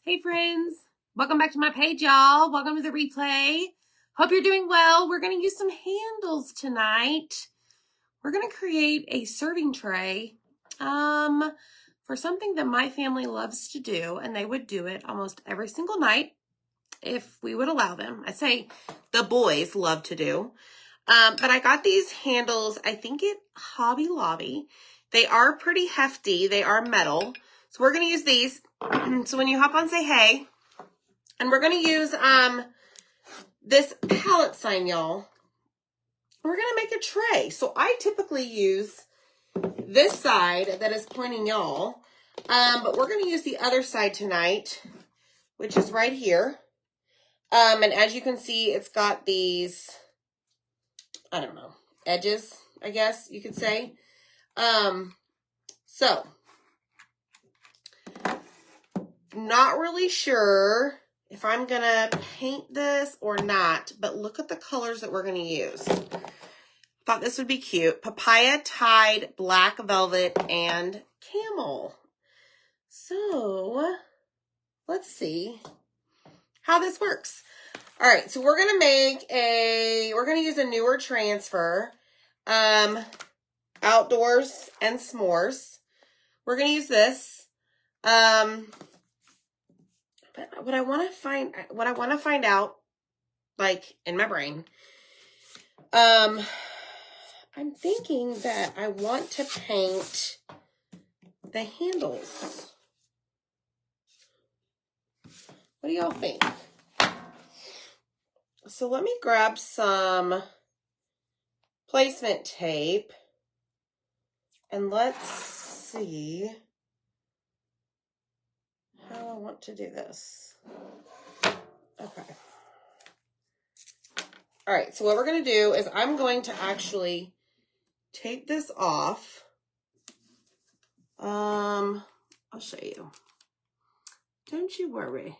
Hey friends, welcome back to my page, y'all. Welcome to the replay. Hope you're doing well. We're going to use some handles tonight. We're going to create a serving tray for something that my family loves to do, and they would do it almost every single night if we would allow them. I say the boys love to do. But I got these handles, I think at Hobby Lobby. They are pretty hefty. They are metal. So we're going to use these. So when you hop on, say hey. And we're going to use this palette sign, y'all. We're going to make a tray. So I typically use this side that is pointing y'all. But we're going to use the other side tonight, which is right here. And as you can see, it's got these, I don't know, edges, I guess you could say. So, not really sure if I'm going to paint this or not, but look at the colors that we're going to use. Thought this would be cute. Papaya, Tide, Black Velvet, and Camel. So, let's see how this works. All right, so we're going to use a newer transfer, Outdoors and S'mores. We're going to use this. But what I want to find out, like in my brain, I'm thinking that I want to paint the handles. What do y'all think? So let me grab some placement tape and let's see how I want to do this. Okay. All right, so what we're going to do is I'm going to actually take this off. I'll show you. Don't you worry.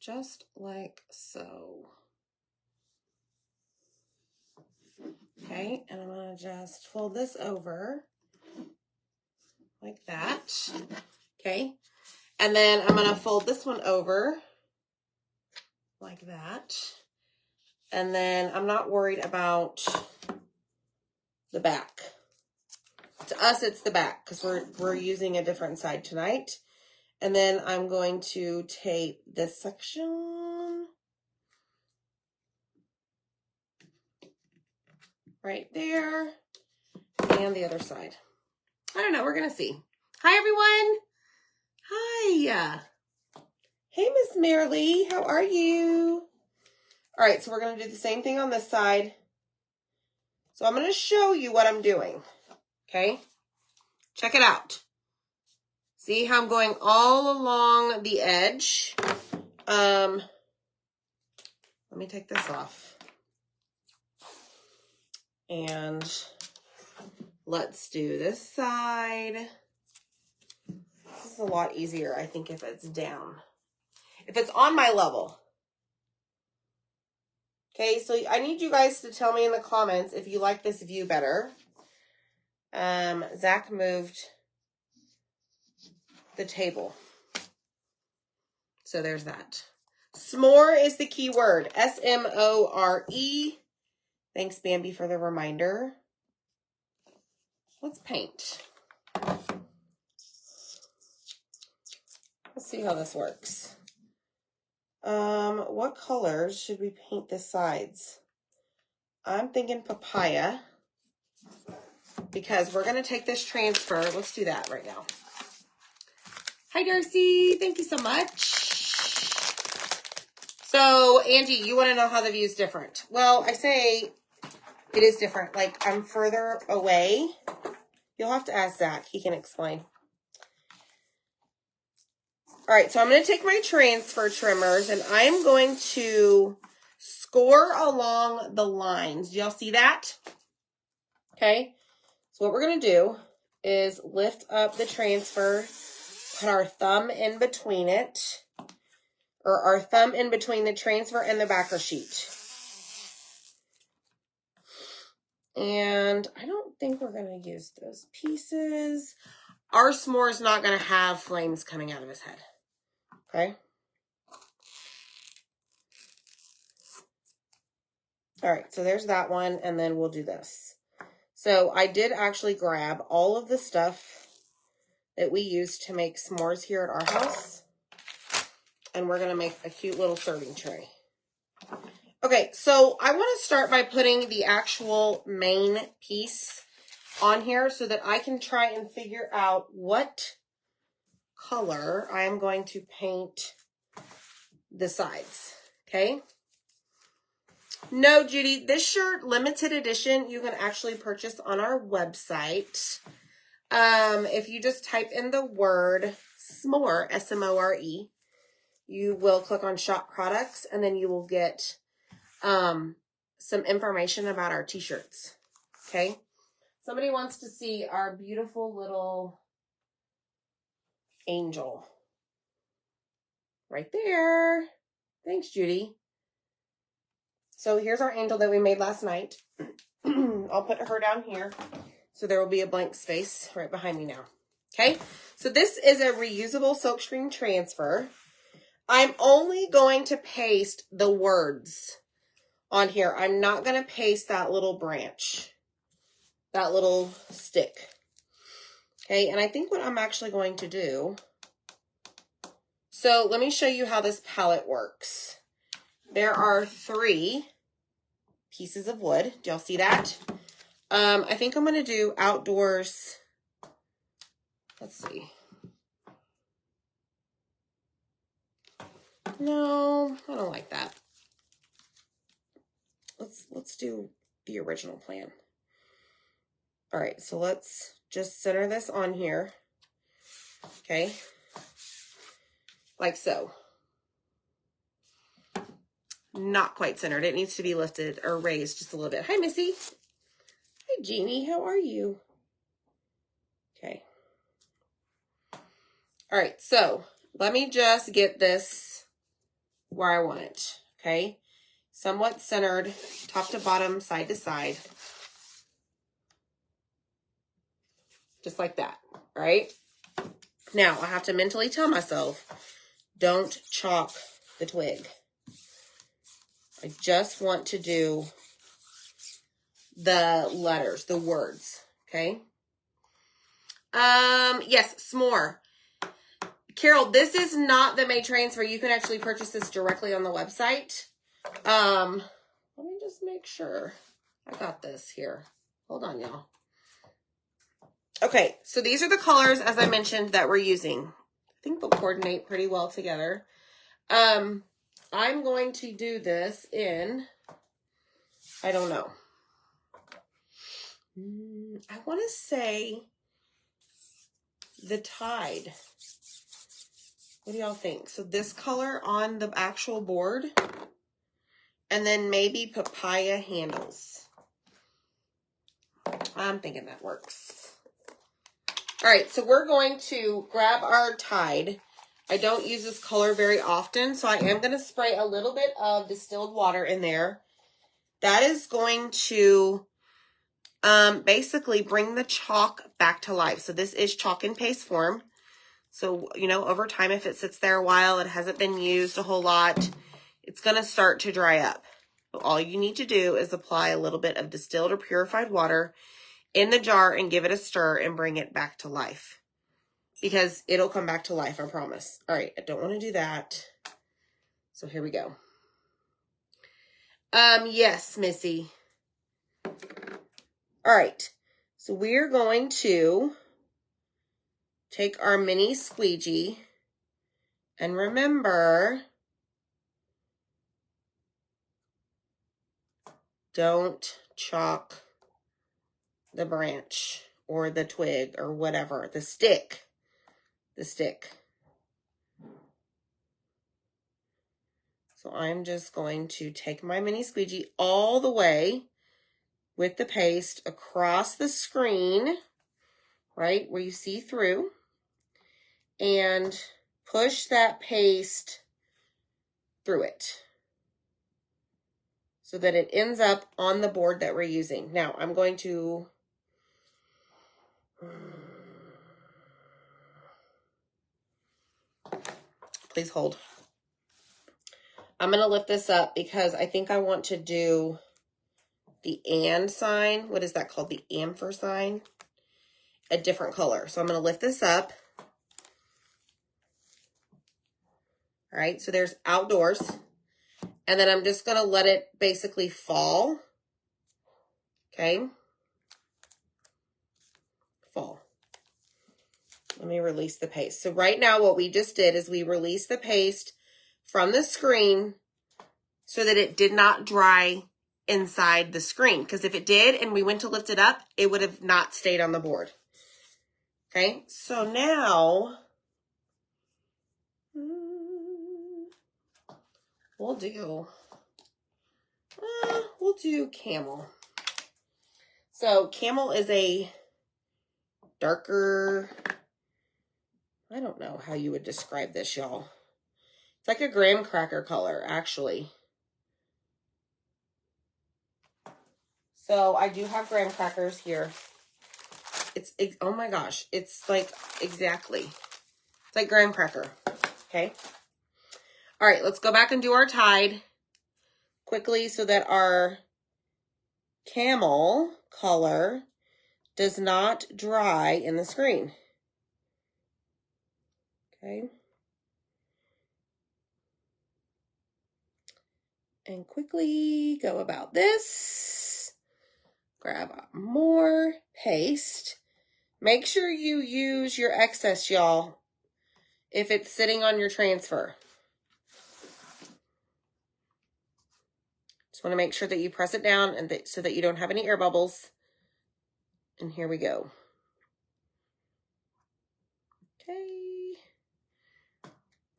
Just like so. Okay, and I'm going to just fold this over like that. Okay, and then I'm going to fold this one over like that. And then I'm not worried about the back. To us, it's the back because we're using a different side tonight. And then I'm going to tape this section right there and the other side. I don't know. We're going to see. Hi, everyone. Hi. Hey, Miss Marilee. How are you? All right, so we're going to do the same thing on this side. So I'm going to show you what I'm doing. Okay? Check it out. See how I'm going all along the edge? Let me take this off. And let's do this side. This is a lot easier, I think, if it's down. If it's on my level. Okay, so I need you guys to tell me in the comments if you like this view better. Zach moved the table. So there's that. S'more is the key word. S-M-O-R-E. Thanks, Bambi, for the reminder. Let's paint. Let's see how this works. What colors should we paint the sides? I'm thinking papaya because we're going to take this transfer. Let's do that right now. Hi, Darcy. Thank you so much. So, Angie, you want to know how the view is different. Well, I say it is different. Like, I'm further away. You'll have to ask Zach. He can explain. All right, so I'm going to take my transfer trimmers, and I'm going to score along the lines. Do y'all see that? Okay. So what we're going to do is lift up the transfer, put our thumb in between it, or our thumb in between the transfer and the backer sheet. And I don't think we're going to use those pieces. our s'more is not going to have flames coming out of his head. Okay. All right, so there's that one, and then we'll do this. So I did actually grab all of the stuff that we use to make s'mores here at our house, and we're going to make a cute little serving tray. Okay, so I want to start by putting the actual main piece on here so that I can try and figure out what color I am going to paint the sides, okay? No, Judy, this shirt, limited edition, you can actually purchase on our website. If you just type in the word s'more, S-M-O-R-E, you will click on shop products, and then you will get some information about our t-shirts, okay? Somebody wants to see our beautiful little angel right there. Thanks, Judy. So here's our angel that we made last night. I'll put her down here. So there will be a blank space right behind me now. Okay, so this is a reusable silkscreen transfer. I'm only going to paste the words on here. I'm not going to paste that little branch, that little stick. Okay, and I think what I'm actually going to do, so let me show you how this palette works. There are 3 pieces of wood. Do y'all see that? I think I'm going to do outdoors. Let's see. No, I don't like that. Let's do the original plan. All right, so let's just center this on here. Okay. Like so. Not quite centered. It needs to be lifted or raised just a little bit. Hi, Missy. Hi, Jeannie. How are you? Okay. All right, so let me just get this where I want it. Okay. Somewhat centered, top to bottom, side to side. Just like that, right? Now, I have to mentally tell myself, don't chalk the twig. I just want to do the letters, the words, okay? Yes, s'more. Carol, this is not the May transfer. You can actually purchase this directly on the website. Let me just make sure I got this here. Hold on, y'all. Okay, so these are the colors, as I mentioned, that we're using. I think they'll coordinate pretty well together. I'm going to do this in, I don't know. I want to say the Tide. What do y'all think? So this color on the actual board, and then maybe papaya handles. I'm thinking that works. All right, so we're going to grab our Tide. I don't use this color very often, so I am going to spray a little bit of distilled water in there. That is going to basically bring the chalk back to life. So this is chalk in paste form. So, you know, over time, if it sits there a while, it hasn't been used a whole lot, it's going to start to dry up. So all you need to do is apply a little bit of distilled or purified water in the jar and give it a stir and bring it back to life. Because it'll come back to life, I promise. All right, I don't want to do that. So here we go. Yes, Missy. All right, so we're going to take our mini squeegee, and remember, don't chalk the branch or the twig or whatever, the stick. So I'm just going to take my mini squeegee all the way with the paste across the screen, right where you see through, and push that paste through it so that it ends up on the board that we're using. Now I'm going to Please hold. I'm going to lift this up because I think I want to do the and sign. What is that called? The ampersand. A different color. So I'm going to lift this up. All right, so there's outdoors. And then I'm just going to let it basically fall. Okay. Fall. Let me release the paste. So right now what we just did is we released the paste from the screen so that it did not dry inside the screen. Because if it did and we went to lift it up, it would have not stayed on the board. Okay, so now we'll do camel. So camel is a darker, I don't know how you would describe this, y'all. It's like a graham cracker color, actually. So I do have graham crackers here. It's, oh my gosh, it's like exactly. It's like graham cracker, okay? All right, let's go back and do our tide quickly so that our camel color does not dry in the screen. Okay. And quickly go about this. Grab more paste. Make sure you use your excess, y'all, if it's sitting on your transfer. Just want to make sure that you press it down and so that you don't have any air bubbles. And here we go. Okay.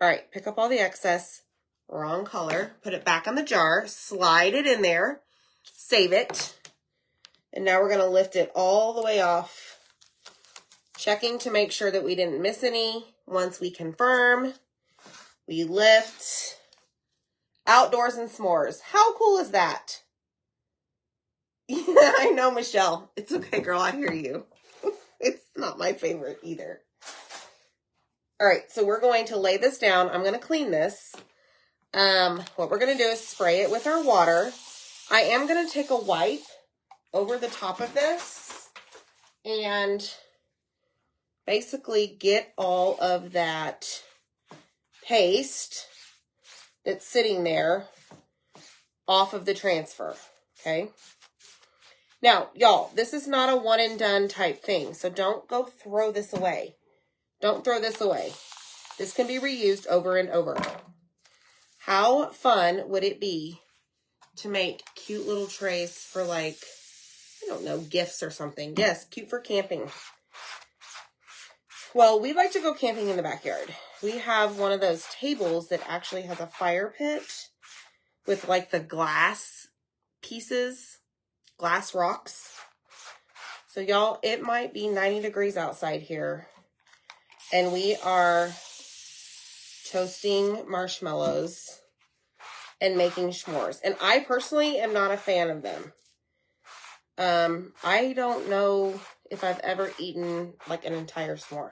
All right, pick up all the excess. Wrong color. Put it back on the jar. Slide it in there. Save it. And now we're going to lift it all the way off. Checking to make sure that we didn't miss any. Once we confirm, we lift. Outdoors and s'mores. How cool is that? Yeah, I know, Michelle. It's okay, girl. I hear you. It's not my favorite either. All right, so we're going to lay this down. I'm going to clean this. What we're going to do is spray it with our water. I am going to take a wipe over the top of this and basically get all of that paste that's sitting there off of the transfer, okay? Now, y'all, this is not a one and done type thing, so don't go throw this away. Don't throw this away. This can be reused over and over. How fun would it be to make cute little trays for, like, I don't know, gifts or something? Yes, cute for camping. Well, we like to go camping in the backyard. We have one of those tables that actually has a fire pit with like the glass pieces, glass rocks. So y'all, it might be 90 degrees outside here. And we are toasting marshmallows and making s'mores. And I personally am not a fan of them. I don't know if I've ever eaten like an entire s'more.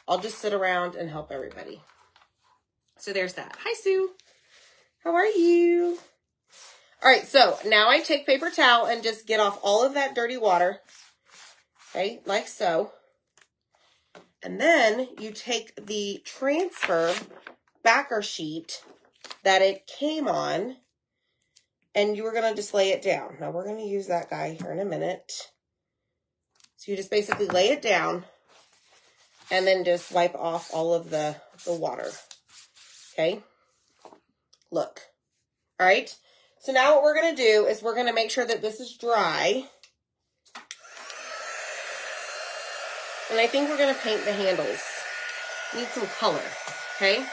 I'll just sit around and help everybody. So there's that. Hi, Sue. How are you? All right, so now I take paper towel and just get off all of that dirty water. Okay, like so. And then you take the transfer backer sheet that it came on and you were going to just lay it down. Now we're going to use that guy here in a minute. So you just basically lay it down and then just wipe off all of the water. Okay? Look. All right? So now what we're going to do is we're going to make sure that this is dry. And I think we're going to paint the handles. Need some color. Okay?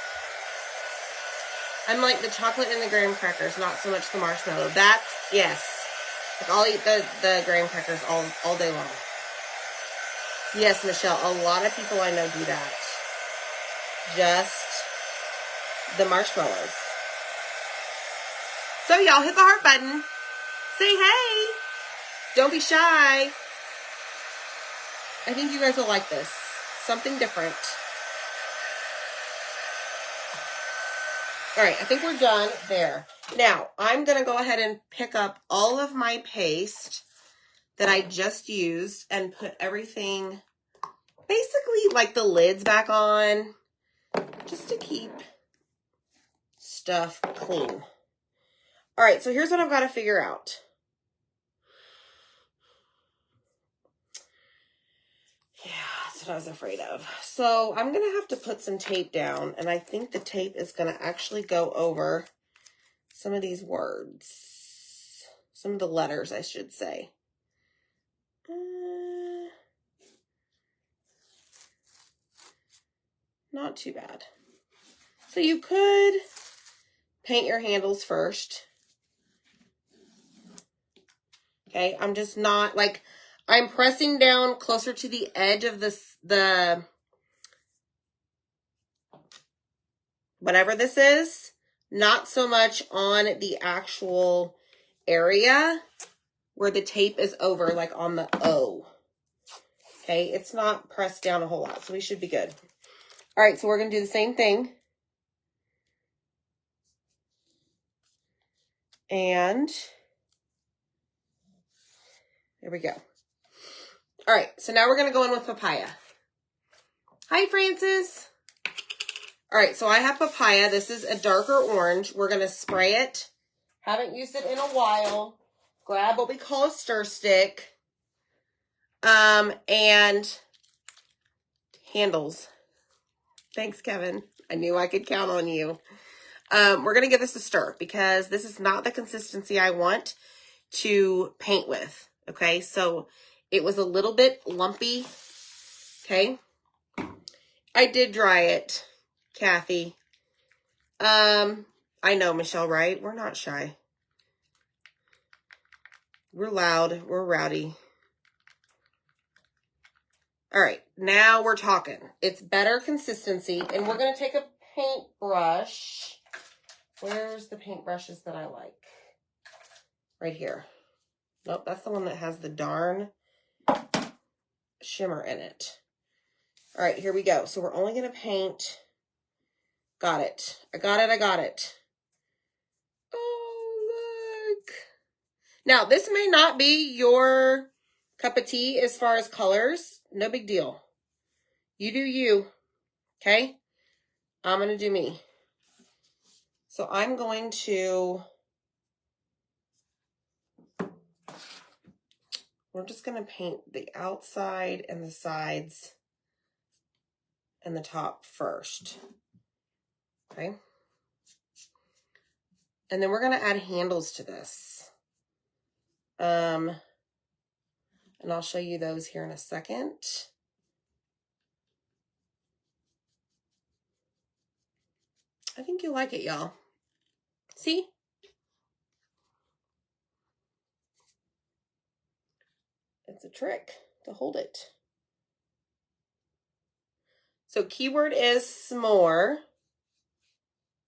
I'm like the chocolate and the graham crackers, not so much the marshmallow. That's, yes. Like I'll eat the graham crackers all day long. Yes, Michelle, a lot of people I know do that. Just the marshmallows. So y'all hit the heart button. Say hey. Don't be shy. I think you guys will like this. Something different. All right, I think we're done there. Now, I'm going to go ahead and pick up all of my paste that I just used and put everything, basically like the lids back on, just to keep stuff clean. All right, so here's what I've got to figure out. Yeah, that's what I was afraid of. So I'm going to have to put some tape down, and I think the tape is going to actually go over some of these words. Some of the letters, I should say. Not too bad. So you could paint your handles first. Okay, I'm just not, like, I'm pressing down closer to the edge of the whatever this is, not so much on the actual area where the tape is over, like on the O. Okay, it's not pressed down a whole lot, so we should be good. All right, so we're going to do the same thing. And there we go. All right, so now we're going to go in with papaya. Hi, Francis. All right, so I have papaya. This is a darker orange. We're going to spray it. Haven't used it in a while. Grab what we call a stir stick. And handles. Thanks, Kevin. I knew I could count on you. We're going to give this a stir because this is not the consistency I want to paint with. Okay, so it was a little bit lumpy. Okay. I did dry it, Kathy. I know, Michelle, right? We're not shy. We're loud. We're rowdy. All right, now we're talking. It's better consistency, and we're going to take a paintbrush. Where's the paintbrushes that I like? Right here. Nope, that's the one that has the darn shimmer in it. All right, here we go. So we're only going to paint. Got it. I got it. I got it. Oh, look. Now, this may not be your cup of tea as far as colors. No big deal. You do you. Okay? I'm going to do me. So I'm going to, we're just going to paint the outside and the sides and the top first. Okay? And then we're going to add handles to this. And I'll show you those here in a second. I think you'll like it, y'all. See? It's a trick to hold it. So keyword is s'more.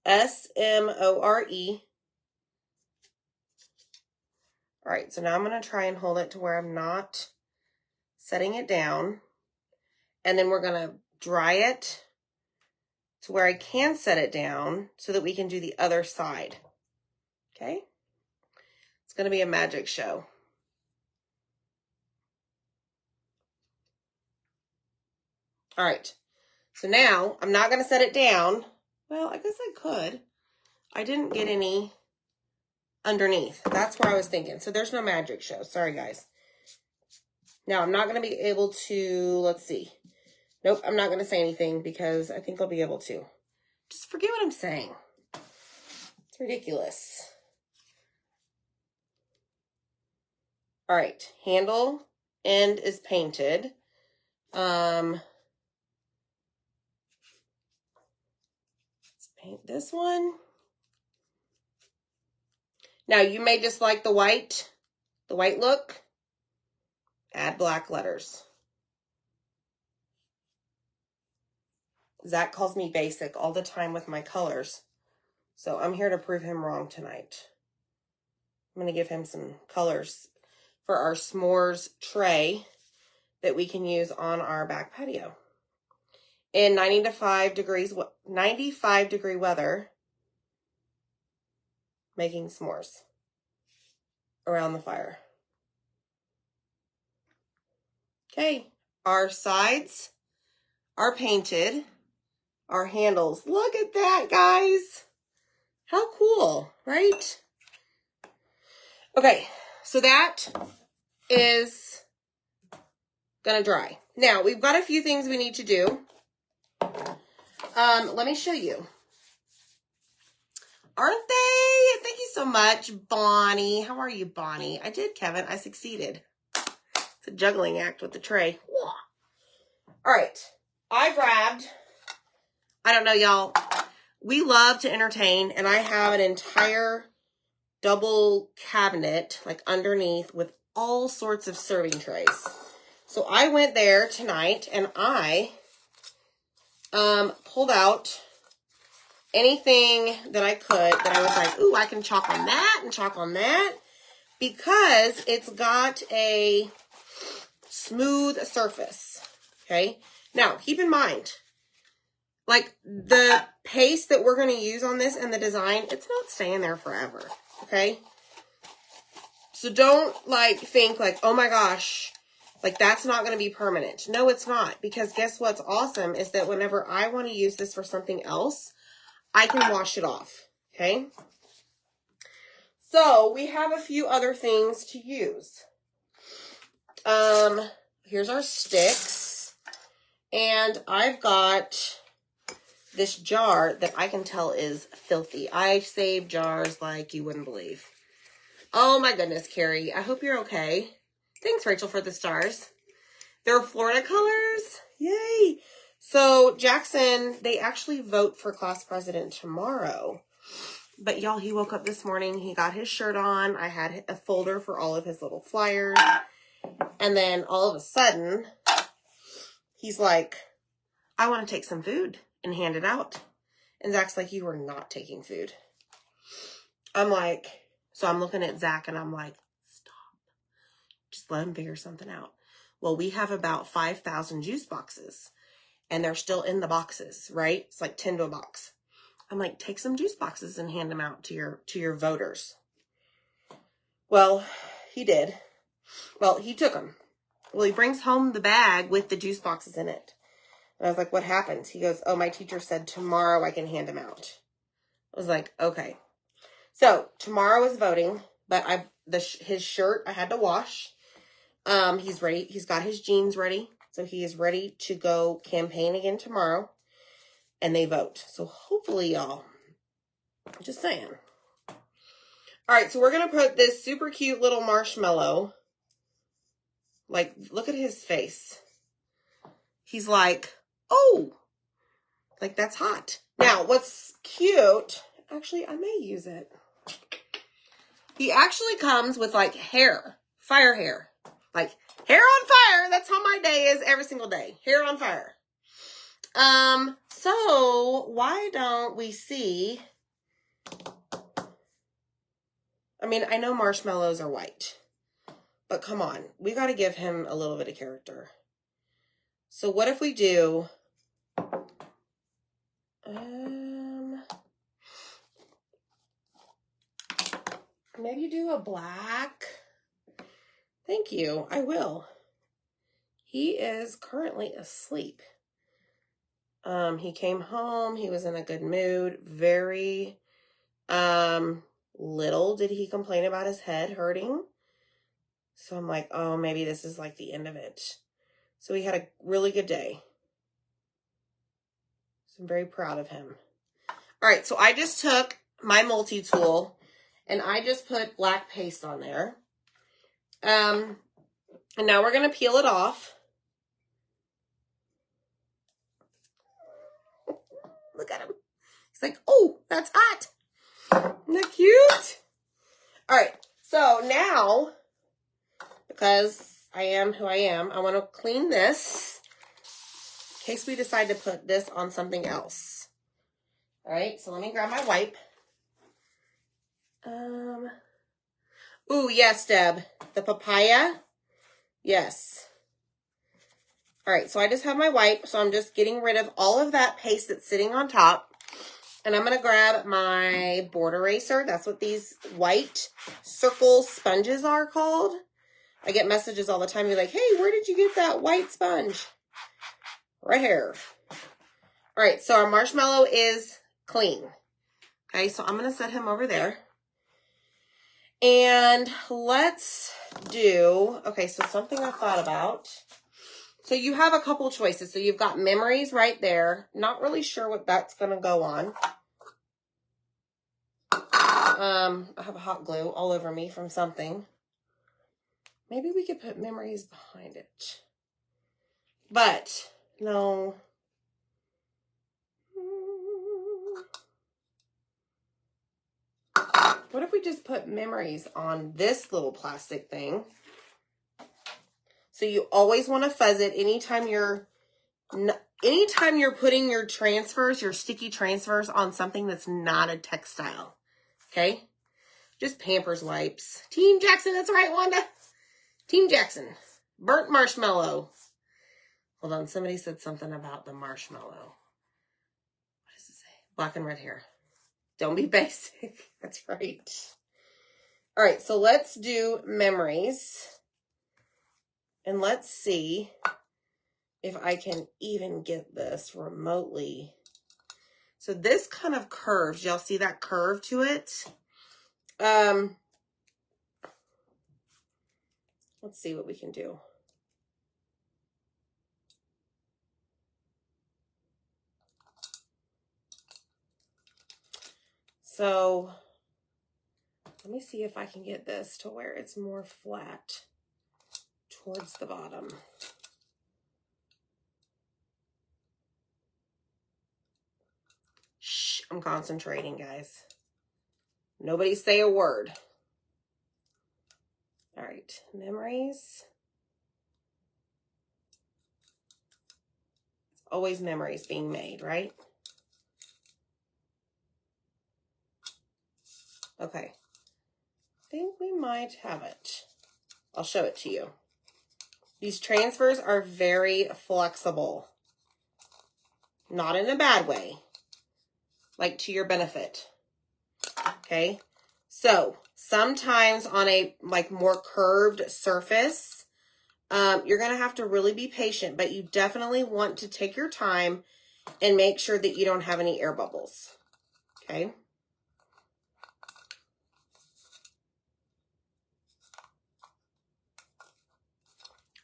S-M-O-R-E. All right, so now I'm going to try and hold it to where I'm not setting it down. And then we're going to dry it to where I can set it down so that we can do the other side. Okay? It's going to be a magic show. All right. So now I'm not going to set it down. Well, I guess I could. I didn't get any underneath. That's where I was thinking. So there's no magic show. Sorry, guys. Now I'm not going to be able to, let's see. Nope, I'm not going to say anything because I think I'll be able to. Just forget what I'm saying. It's ridiculous. All right, handle end is painted. Let's paint this one. Now you may just like the white look. Add black letters. Zach calls me basic all the time with my colors. So I'm here to prove him wrong tonight. I'm going to give him some colors for our s'mores tray that we can use on our back patio. In 95 degree weather, making s'mores around the fire. Okay, our sides are painted. Our handles. Look at that, guys. How cool, right? Okay, so that is gonna dry. Now, we've got a few things we need to do. Let me show you. Aren't they? Thank you so much, Bonnie. How are you, Bonnie? I did, Kevin. I succeeded. It's a juggling act with the tray. All right. I grabbed, I don't know, y'all. We love to entertain, and I have an entire double cabinet, like underneath, with all sorts of serving trays. So I went there tonight, and I pulled out anything that I could that I was like, ooh, I can chalk on that and chalk on that, because it's got a smooth surface. Okay. Now, keep in mind, like the paste that we're going to use on this and the design, it's not staying there forever. Okay. So don't like think like, oh my gosh, like that's not going to be permanent. No, it's not, because guess what's awesome is that whenever I want to use this for something else, I can wash it off. Okay. So we have a few other things to use. Here's our sticks, and I've got this jar that I can tell is filthy. I save jars like you wouldn't believe. Oh my goodness, Carrie. I hope you're okay. Thanks, Rachel, for the stars. They're Florida colors. Yay. So Jackson, they actually vote for class president tomorrow. But y'all, he woke up this morning. He got his shirt on. I had a folder for all of his little flyers. And then all of a sudden, he's like, I want to take some food and hand it out. And Zach's like, you are not taking food. I'm like, so I'm looking at Zach and I'm like, stop. Just let him figure something out. Well, we have about 5,000 juice boxes and they're still in the boxes, right? It's like 10 to a box. I'm like, take some juice boxes and hand them out to your voters. Well, he did. Well, he took them. Well, he brings home the bag with the juice boxes in it. And I was like, what happened? He goes, oh, my teacher said tomorrow I can hand them out. I was like, okay. So tomorrow is voting, but his shirt I had to wash. He's ready. He's got his jeans ready. So he is ready to go campaign again tomorrow. And they vote. So hopefully, y'all, just saying. All right, so we're going to put this super cute little marshmallow. Like, look at his face. He's like, oh, like that's hot. Now, what's cute, actually, I may use it. He actually comes with like hair, fire hair. Like, hair on fire. That's how my day is every single day. Hair on fire. So why don't we see, I mean, I know marshmallows are white, but come on, we got to give him a little bit of character. So what if we do, maybe do a black. Thank you. I will. He is currently asleep. He came home. He was in a good mood. Very, little did he complain about his head hurting. So I'm like, oh, maybe this is like the end of it. So he had a really good day. So I'm very proud of him. All right. So I just took my multi-tool and I just put black paste on there. And now we're going to peel it off. Look at him. He's like, oh, that's hot. Isn't that cute? All right. So now, because I am who I am, I want to clean this in case we decide to put this on something else. All right. So let me grab my wipe. Ooh, yes, Deb. The papaya. Yes. All right, so I just have my wipe, so I'm just getting rid of all of that paste that's sitting on top. And I'm going to grab my board eraser. That's what these white circle sponges are called. I get messages all the time. You're like, hey, where did you get that white sponge? Right here. All right, so our marshmallow is clean. Okay, so I'm going to set him over there. And let's do, okay, so something I thought about. So you have a couple choices. So you've got memories right there. Not really sure what that's going to go on. I have a hot glue all over me from something. Maybe we could put memories behind it. But, no. What if we just put memories on this little plastic thing? So you always want to fuzz it anytime you're putting your transfers, your sticky transfers on something that's not a textile. Okay? Just Pampers wipes. Team Jackson, that's right, Wanda. Team Jackson. Burnt marshmallow. Hold on, somebody said something about the marshmallow. What does it say? Black and red hair. Don't be basic. That's right. All right, so let's do memories. And let's see if I can even get this remotely. So this kind of curves. Y'all see that curve to it? Let's see what we can do. So let me see if I can get this to where it's more flat towards the bottom. Shh, I'm concentrating, guys. Nobody say a word. All right, memories. It's always memories being made, right? Okay. I think we might have it. I'll show it to you. These transfers are very flexible. Not in a bad way. Like to your benefit. Okay? So, sometimes on a like more curved surface, you're going to have to really be patient, but you definitely want to take your time and make sure that you don't have any air bubbles. Okay?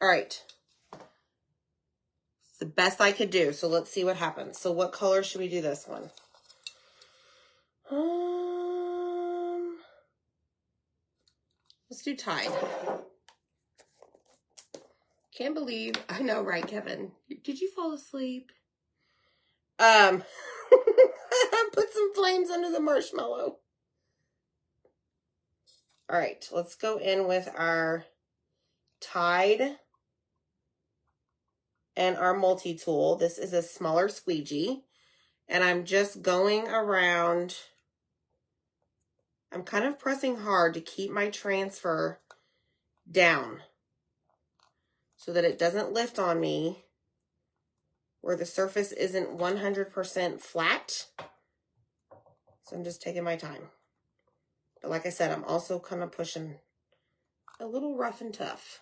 All right. It's the best I could do. So let's see what happens. So what color should we do this one? Let's do Tide. Can't believe, I know, right, Kevin? Did you fall asleep? Put some flames under the marshmallow. All right, let's go in with our Tide and our multi-tool. This is a smaller squeegee. And I'm just going around. I'm kind of pressing hard to keep my transfer down so that it doesn't lift on me where the surface isn't 100% flat. So I'm just taking my time. But like I said, I'm also kind of pushing a little rough and tough.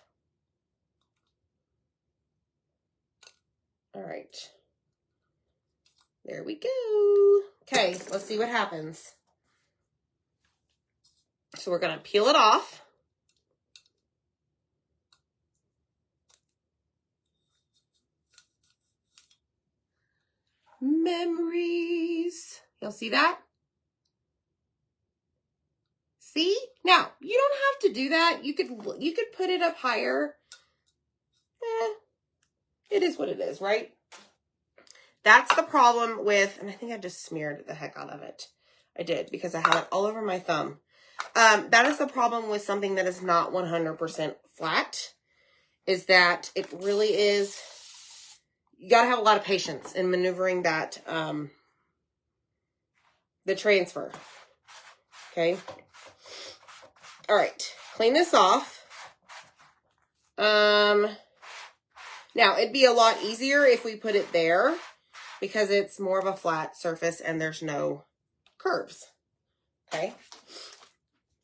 All right. There we go. Okay, let's see what happens. So we're going to peel it off. Memories. You'll see that? See? Now, you don't have to do that. You could put it up higher. It is what it is, right? That's the problem with, and I think I just smeared the heck out of it. I did, because I had it all over my thumb. That is the problem with something that is not 100% flat, is that it really is, you gotta have a lot of patience in maneuvering that, the transfer. Okay. All right, clean this off. Now it'd be a lot easier if we put it there because it's more of a flat surface and there's no curves. Okay.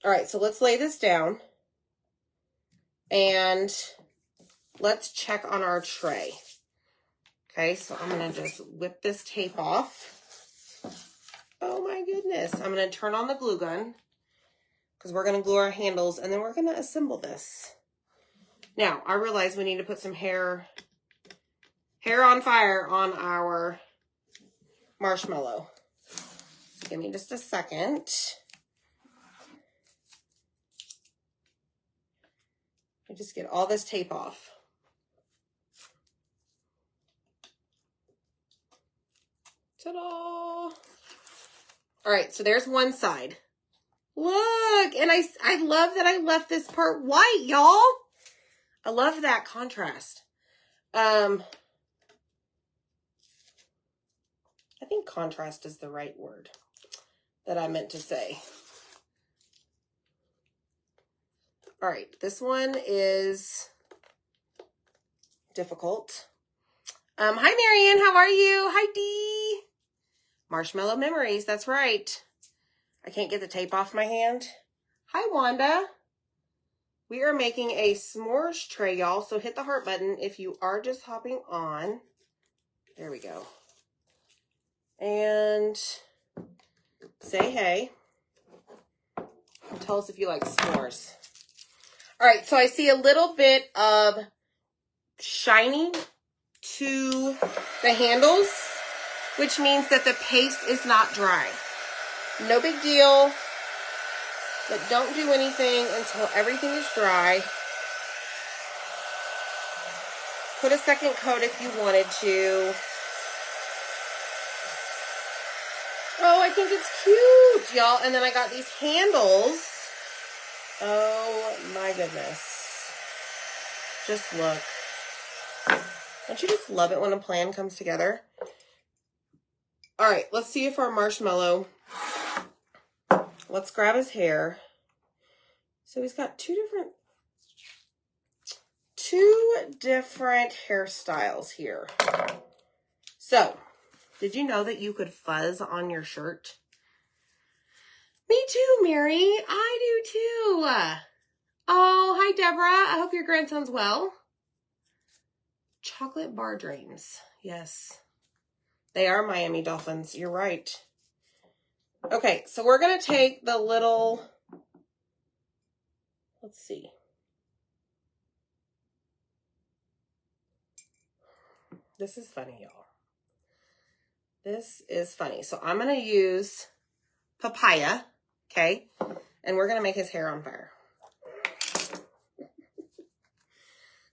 All right, so let's lay this down and let's check on our tray. Okay, so I'm going to just whip this tape off. Oh my goodness. I'm going to turn on the glue gun because we're going to glue our handles and then we're going to assemble this. Now, I realize we need to put some hair on fire on our marshmallow. Give me just a second. I just get all this tape off. Ta-da! All right, so there's one side. Look, and I love that I left this part white, y'all. I love that contrast. I think contrast is the right word that I meant to say. All right, this one is difficult. Hi, Marianne, how are you? Hi, Dee. Marshmallow memories, that's right. I can't get the tape off my hand. Hi, Wanda. We are making a s'mores tray, y'all, so hit the heart button if you are just hopping on. There we go. And say hey. Tell us if you like s'mores. All right, so I see a little bit of shiny to the handles, which means that the paste is not dry. No big deal, but don't do anything until everything is dry. Put a second coat if you wanted to. Oh, I think it's cute, y'all. And then I got these handles. Oh my goodness. Just look. Don't you just love it when a plan comes together? All right, let's see if our marshmallow, let's grab his hair. So he's got two different hairstyles here. So, did you know that you could fuzz on your shirt? Me too, Mary. I do too. Oh, hi, Deborah. I hope your grandson's well. Chocolate bar dreams. Yes. They are Miami Dolphins. You're right. Okay, so we're going to take the little, let's see. This is funny, y'all. This is funny. So I'm going to use papaya, okay? And we're going to make his hair on fire.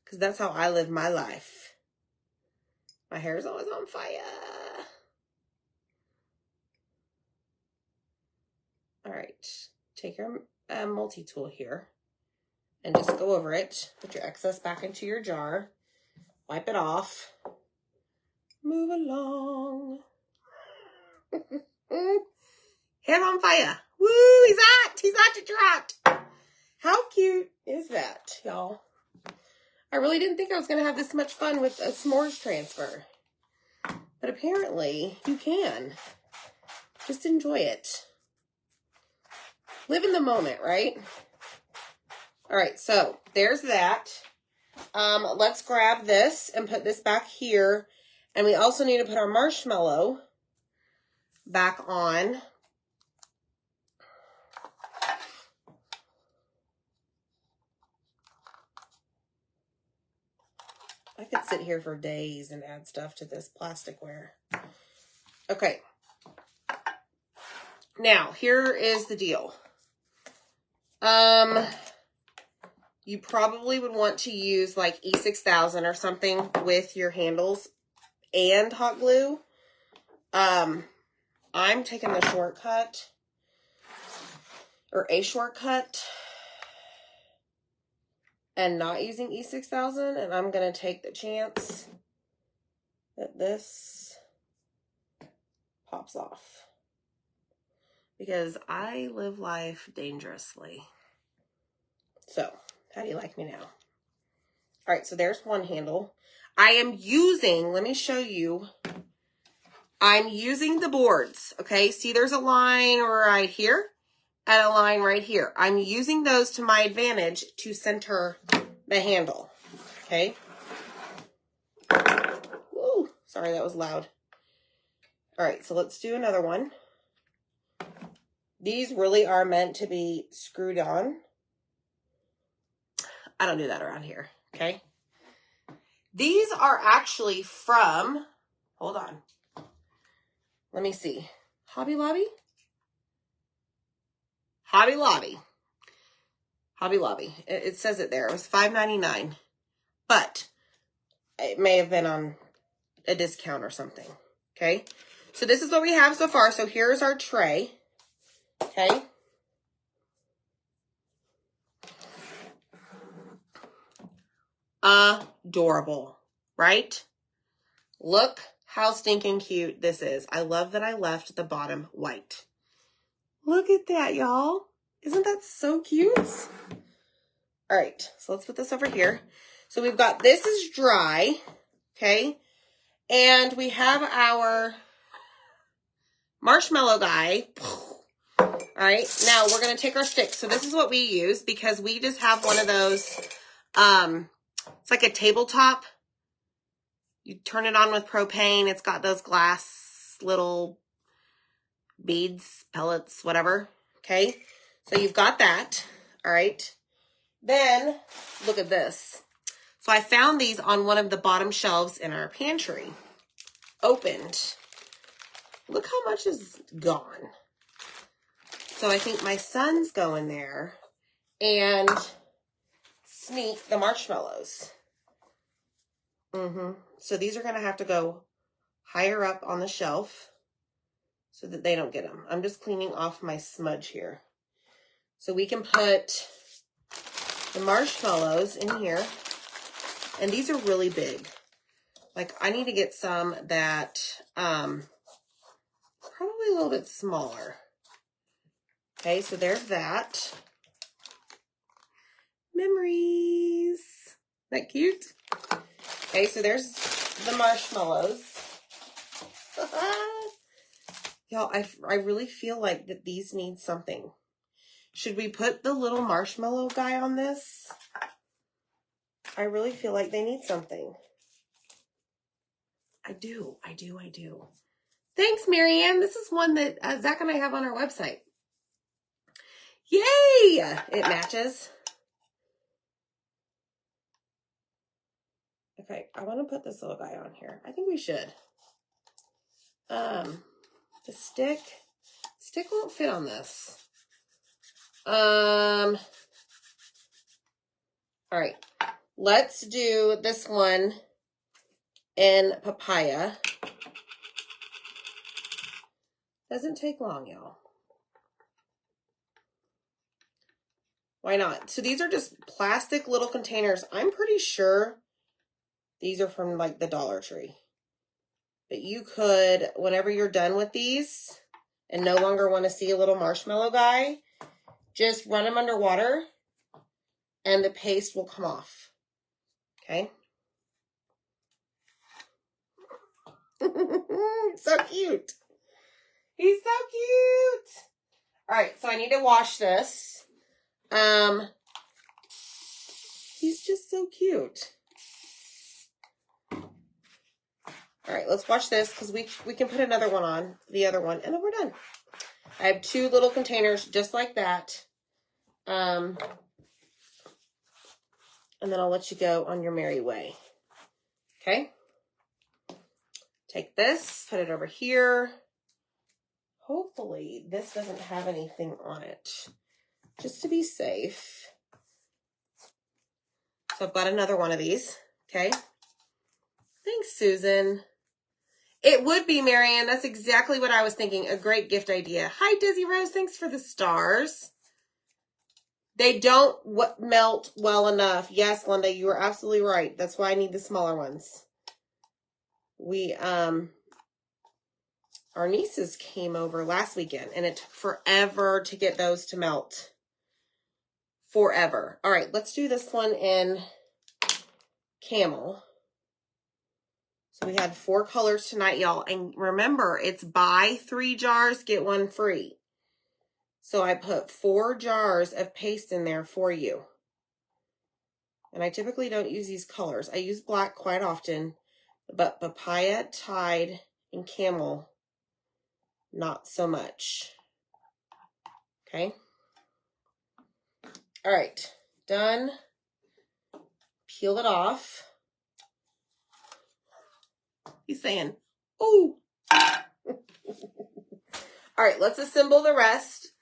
Because that's how I live my life. My hair is always on fire. All right. Take your multi-tool here and just go over it. Put your excess back into your jar. Wipe it off. Move along. Hair on fire. Woo, he's hot. He's hot to trot. How cute is that, y'all? I really didn't think I was going to have this much fun with a s'mores transfer. But apparently you can. Just enjoy it. Live in the moment, right? All right, so there's that. Let's grab this and put this back here. And we also need to put our marshmallow back on. I could sit here for days and add stuff to this plasticware. Okay. Now, here is the deal. You probably would want to use like E6000 or something with your handles and hot glue. I'm taking the shortcut, or a shortcut, and not using E6000, and I'm going to take the chance that this pops off. Because I live life dangerously. So, how do you like me now? All right, so there's one handle. I am using, let me show you. I'm using the boards, okay? See, there's a line right here and a line right here. I'm using those to my advantage to center the handle, okay? Ooh, sorry, that was loud. All right, so let's do another one. These really are meant to be screwed on. I don't do that around here, okay? These are actually from, hold on. Let me see. Hobby Lobby? Hobby Lobby. Hobby Lobby. It says it there. It was $5.99. But it may have been on a discount or something. Okay? So this is what we have so far. So here's our tray. Okay? Adorable. Right? Look how stinking cute this is. I love that I left the bottom white. Look at that, y'all. Isn't that so cute? All right, so let's put this over here. So we've got, this is dry, okay? And we have our marshmallow guy. All right, now we're gonna take our stick. So this is what we use because we just have one of those, it's like a tabletop. You turn it on with propane. It's got those glass little beads, pellets, whatever, okay? So you've got that, all right? Then, look at this. So I found these on one of the bottom shelves in our pantry. Opened. Look how much is gone. So I think my son's going there and sneak the marshmallows. So these are going to have to go higher up on the shelf so that they don't get them. I'm just cleaning off my smudge here. So we can put the marshmallows in here. And these are really big. Like, I need to get some that, probably a little bit smaller. Okay, so there's that. Memories. Isn't that cute? Okay, so there's the marshmallows. Y'all, I really feel like that these need something. Should we put the little marshmallow guy on this? I really feel like they need something. I do. Thanks, Marianne. This is one that Zach and I have on our website. Yay! It matches. Okay, I want to put this little guy on here. I think we should. The stick won't fit on this. All right, let's do this one in papaya. Doesn't take long, y'all. Why not? So these are just plastic little containers. I'm pretty sure these are from like the Dollar Tree. But you could, whenever you're done with these and no longer want to see a little marshmallow guy, just run them under water and the paste will come off. Okay? So cute. He's so cute. All right, so I need to wash this. He's just so cute. All right, let's watch this because we can put another one on, the other one, and then we're done. I have two little containers just like that. And then I'll let you go on your merry way. Okay? Take this, put it over here. Hopefully this doesn't have anything on it, just to be safe. So I've got another one of these, okay? Thanks, Susan. It would be, Marianne. That's exactly what I was thinking. A great gift idea. Hi, Dizzy Rose. Thanks for the stars. They don't melt well enough. Yes, Linda, you are absolutely right. That's why I need the smaller ones. Our nieces came over last weekend, and it took forever to get those to melt. Forever. All right, let's do this one in camel. So we had 4 colors tonight, y'all. And remember, it's buy 3 jars, get 1 free. So I put 4 jars of paste in there for you. And I typically don't use these colors. I use black quite often, but papaya, tide, and camel, not so much. Okay. All right, done. Peel it off. He's saying, "Ooh." All right, let's assemble the rest.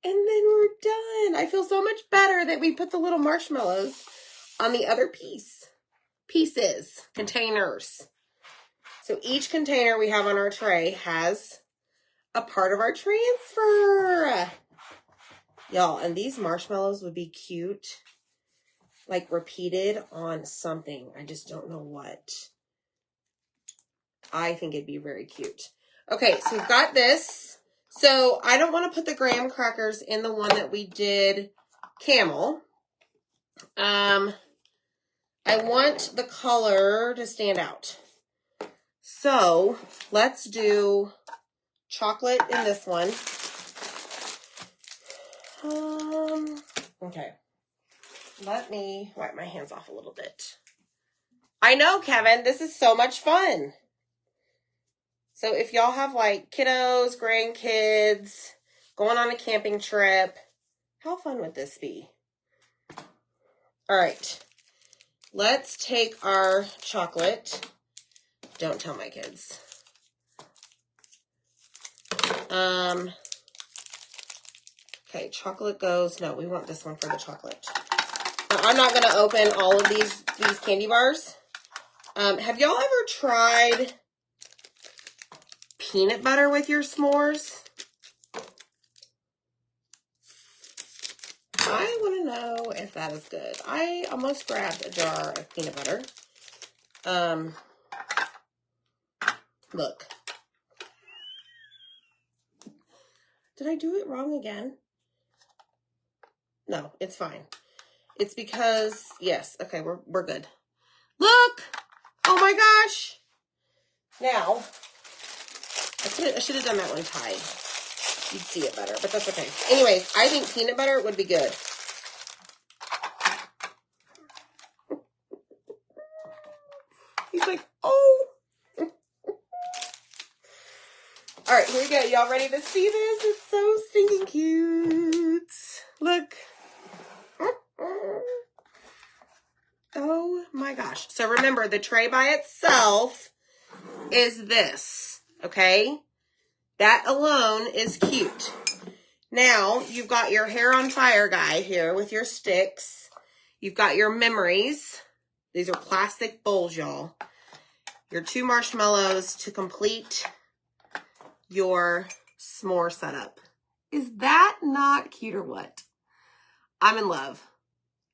And then we're done. I feel so much better that we put the little marshmallows on the other pieces, containers. So each container we have on our tray has a part of our transfer. Y'all, and these marshmallows would be cute, like repeated on something. I just don't know what. I think it'd be very cute. Okay, so we've got this. So I don't want to put the graham crackers in the one that we did camel. I want the color to stand out. So let's do chocolate in this one. Okay. Let me wipe my hands off a little bit. I know, Kevin, this is so much fun. So if y'all have like kiddos, grandkids, going on a camping trip, how fun would this be? All right, let's take our chocolate. Don't tell my kids. Okay, chocolate goes, no, we want this one for the chocolate. Now, I'm not gonna open all of these candy bars. Have y'all ever tried peanut butter with your s'mores? I want to know if that is good. I almost grabbed a jar of peanut butter. Look. Did I do it wrong again? No, it's fine. It's because, yes, okay, we're good. Look! Oh my gosh! Now, I should have done that one tied. You'd see it better, but that's okay. Anyways, I think peanut butter would be good. He's like, oh. All right, here we go. Y'all ready to see this? It's so stinking cute. Look. Oh my gosh. So remember, the tray by itself is this, okay? That alone is cute. Now, you've got your hair on fire guy here with your sticks. You've got your memories. These are plastic bowls, y'all. Your 2 marshmallows to complete your s'more setup. Is that not cute or what? I'm in love.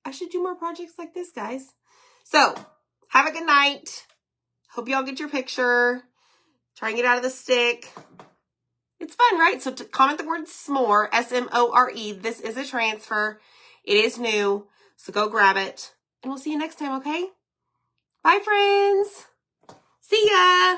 I should do more projects like this, guys. So, have a good night. Hope y'all get your picture. Try and get out of the stick. It's fun, right? So comment the word s'more, S-M-O-R-E. This is a transfer. It is new. So go grab it. And we'll see you next time, okay? Bye, friends. See ya.